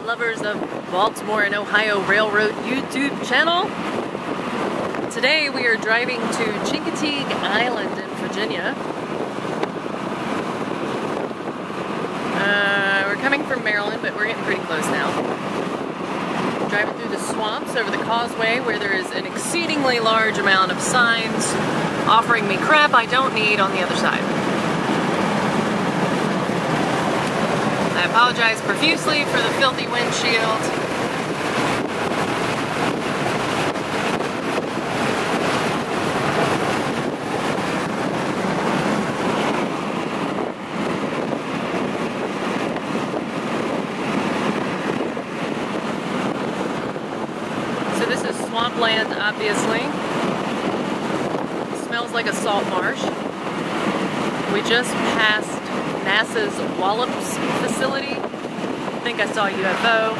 lovers of Baltimore and Ohio Railroad YouTube channel. Today we are driving to Chincoteague Island in Virginia. We're coming from Maryland, but we're getting pretty close now. Driving through the swamps over the causeway where there is an exceedingly large amount of signs offering me crap I don't need on the other side. I apologize profusely for the filthy windshield. So this is swampland, obviously. It smells like a salt marsh. We just passed NASA's Wallops facility. I think I saw a UFO.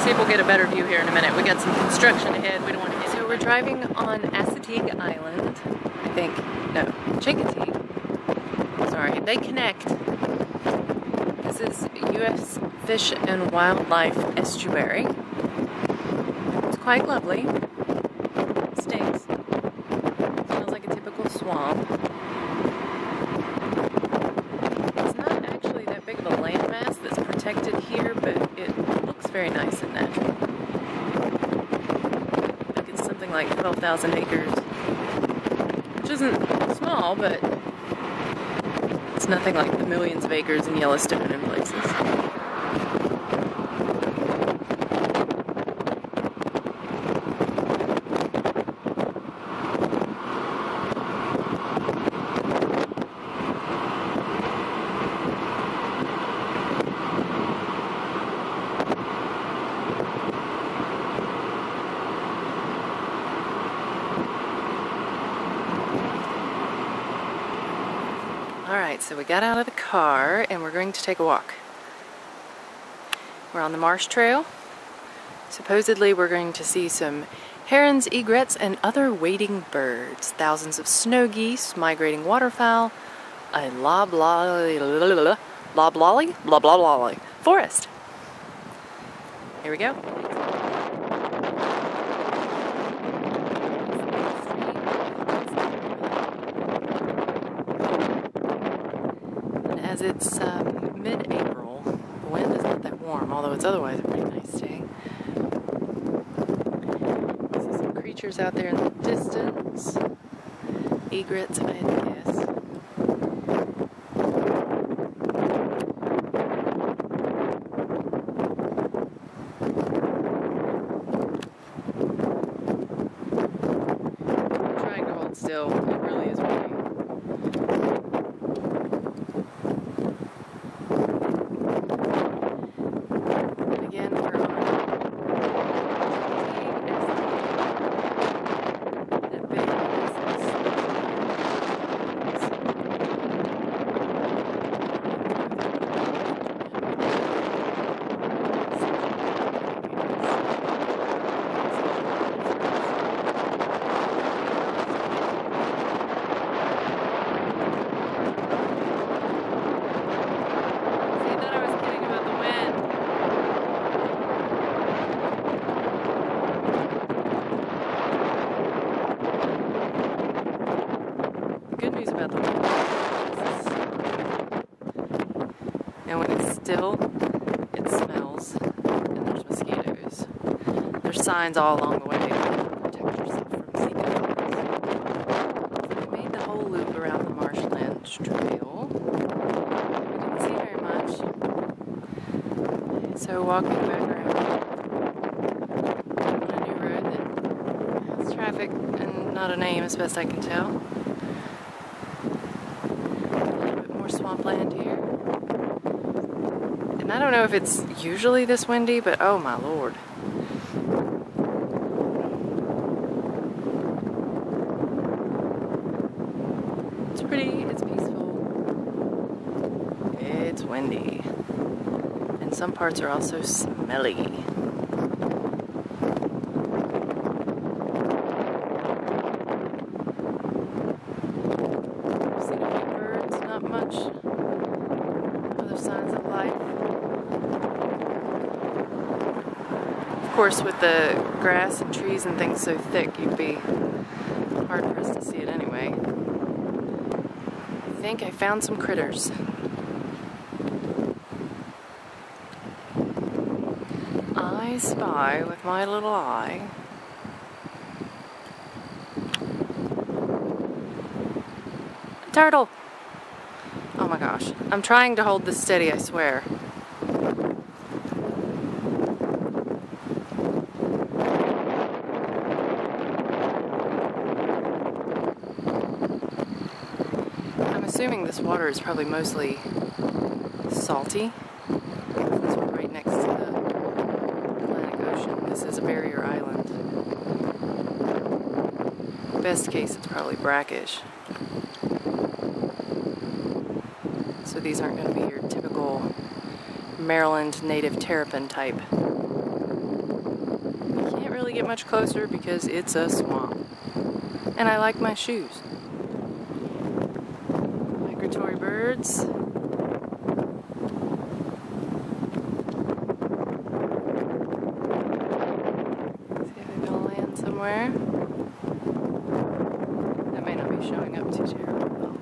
See if we'll get a better view here in a minute. We got some construction ahead. We don't want to get. So we're driving on Assateague Island. I think. No, Chincoteague. Sorry, they connect. This is U.S. Fish and Wildlife Estuary. Quite lovely. Stinks. Smells like a typical swamp. It's not actually that big of a landmass that's protected here, but it looks very nice and natural. I think it's something like 12,000 acres, which isn't small, but it's nothing like the millions of acres in Yellowstone in places. Alright, so we got out of the car and we're going to take a walk. We're on the marsh trail. Supposedly we're going to see some herons, egrets, and other wading birds. Thousands of snow geese, migrating waterfowl, a loblolly forest. Here we go. As it's mid-April, the wind is not that warm, although it's otherwise a pretty nice day. See some creatures out there in the distance. Egrets, I guess. I'm trying to hold still. It really is windy. Good news about the wind. And when it's still, it smells, and there's mosquitoes. There's signs all along the way to protect yourself from mosquitoes. So we made the whole loop around the marshland trail. We didn't see very much. So walking back around on a new road that has traffic and not a name as best I can tell. Swampland here. And I don't know if it's usually this windy, but oh my lord. It's pretty, it's peaceful. It's windy. And some parts are also smelly. other signs of life. Of course, with the grass and trees and things so thick, you'd be hard-pressed to see it anyway. I think I found some critters. I spy with my little eye a turtle. Oh my gosh. I'm trying to hold this steady, I swear. I'm assuming this water is probably mostly salty. Since we're right next to the Atlantic Ocean. This is a barrier island. Best case, it's probably brackish. So these aren't going to be your typical Maryland native terrapin type. You can't really get much closer because it's a swamp. And I like my shoes. Migratory birds. See if they're going to land somewhere. That may not be showing up too terribly well.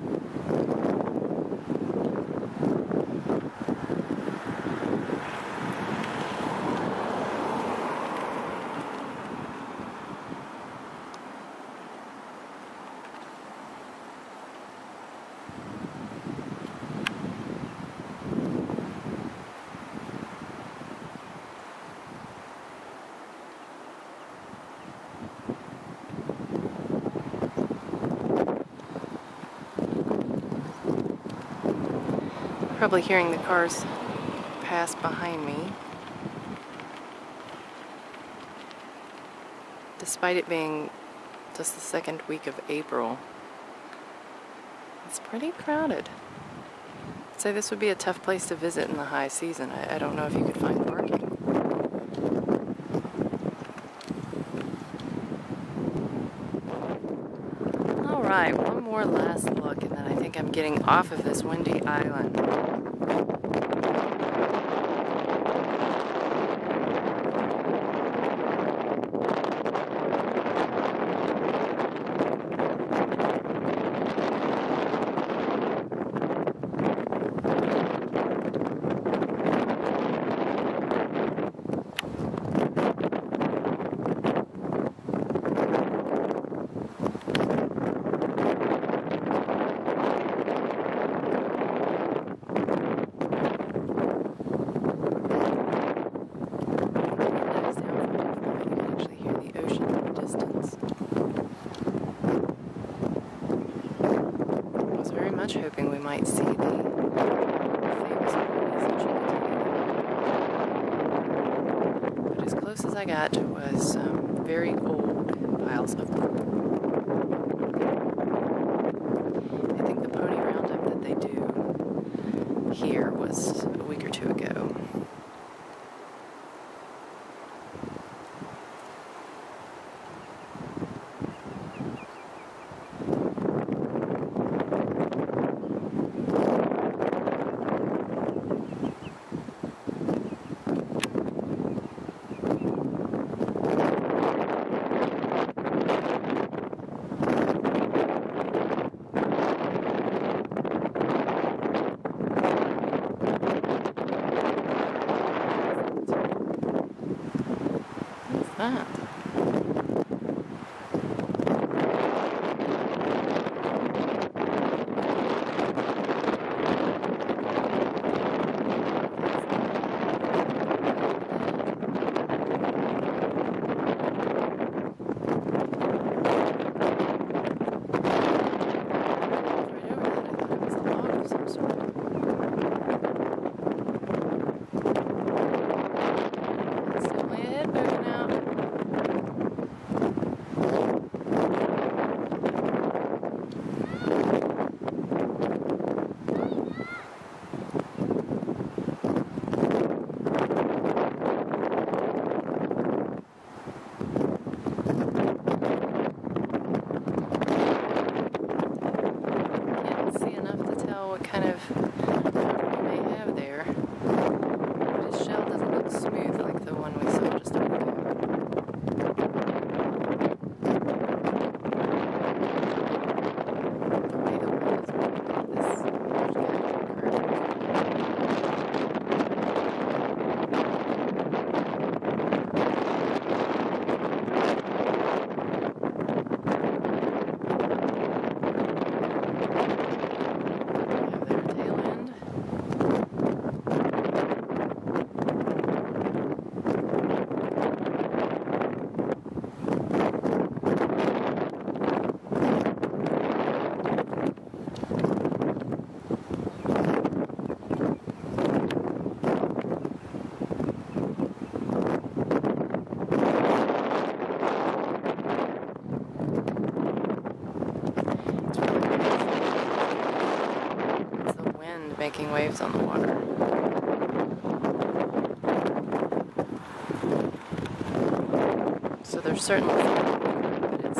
Probably hearing the cars pass behind me. Despite it being just the second week of April, it's pretty crowded. I'd say this would be a tough place to visit in the high season. I don't know if you could find parking. Alright, one more last look and then I think I'm getting off of this windy island. Hoping we might see the famous Gingoteague. But as close as I got was very old piles of poop. I think the pony roundup that they do here was a week or two ago. That. making waves on the water. So there's certainly but it's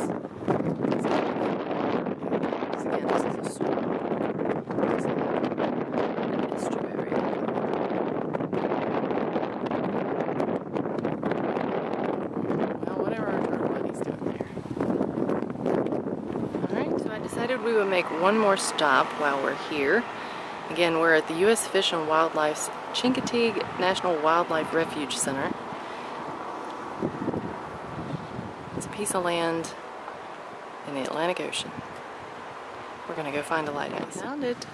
again, this is a swamp. It's an estuary. Well, whatever our turtle buddy's doing there. Alright, so I decided we would make one more stop while we're here. Again, we're at the U.S. Fish and Wildlife's Chincoteague National Wildlife Refuge Center. It's a piece of land in the Atlantic Ocean. We're going to go find a lighthouse. Found it.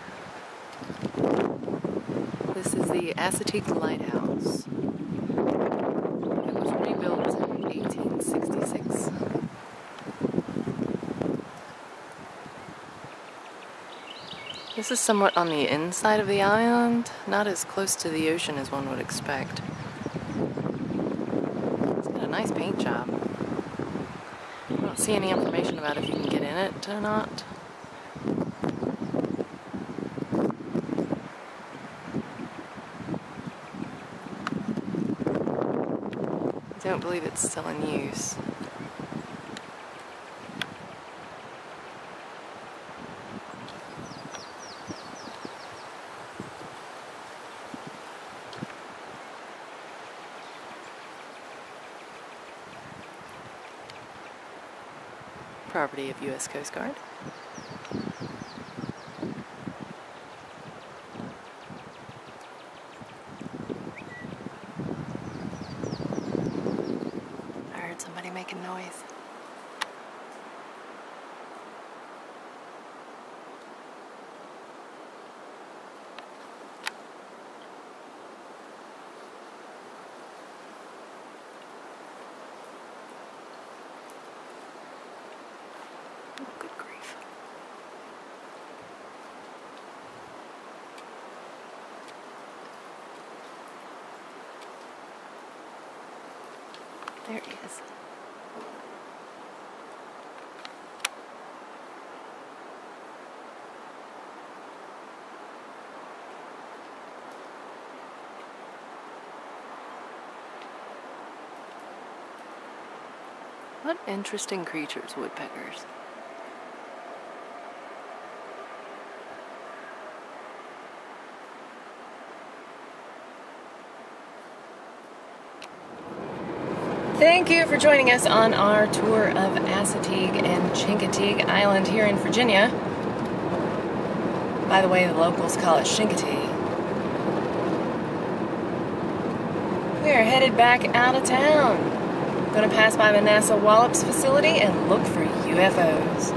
This is the Assateague Lighthouse. It was rebuilt in 1866. This is somewhat on the inside of the island, not as close to the ocean as one would expect. It's got a nice paint job. I don't see any information about if you can get in it or not. I don't believe it's still in use. Property of U.S. Coast Guard. I heard somebody making noise. Good grief. There he is. What interesting creatures, woodpeckers. Thank you for joining us on our tour of Assateague and Chincoteague Island here in Virginia. By the way, the locals call it Chincoteague. We are headed back out of town. Going to pass by the NASA Wallops facility and look for UFOs.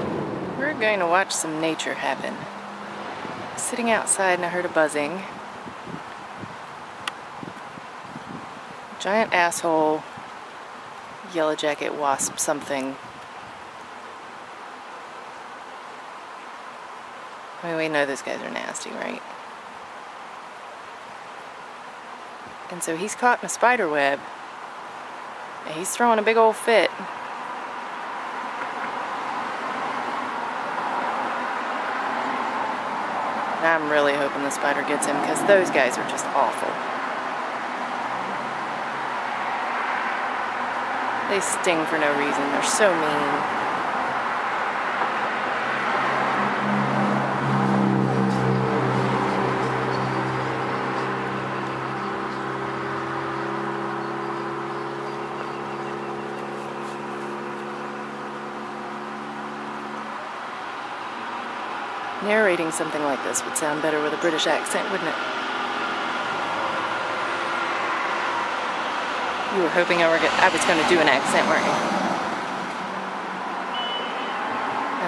We're going to watch some nature happen. Sitting outside and I heard a buzzing. Giant asshole. Yellow jacket wasp something. I mean, we know those guys are nasty, right? And so he's caught in a spider web. And he's throwing a big old fit. And I'm really hoping the spider gets him because those guys are just awful. They sting for no reason. They're so mean. Narrating something like this would sound better with a British accent, wouldn't it? You were hoping I was going to do an accent, weren't you?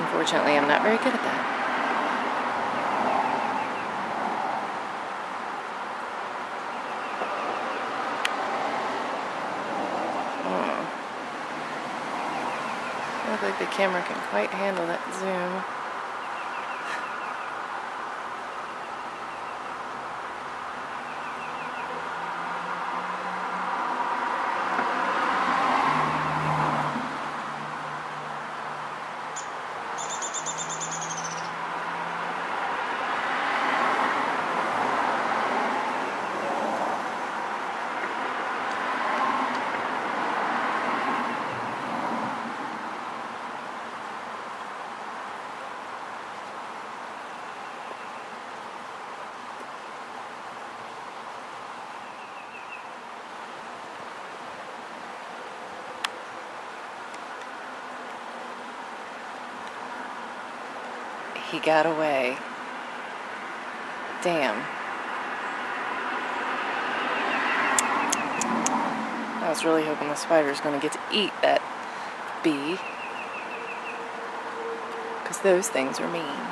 Unfortunately, I'm not very good at that. I don't think the camera can quite handle that zoom. He got away. Damn. I was really hoping the spider's going to get to eat that bee, because those things are mean.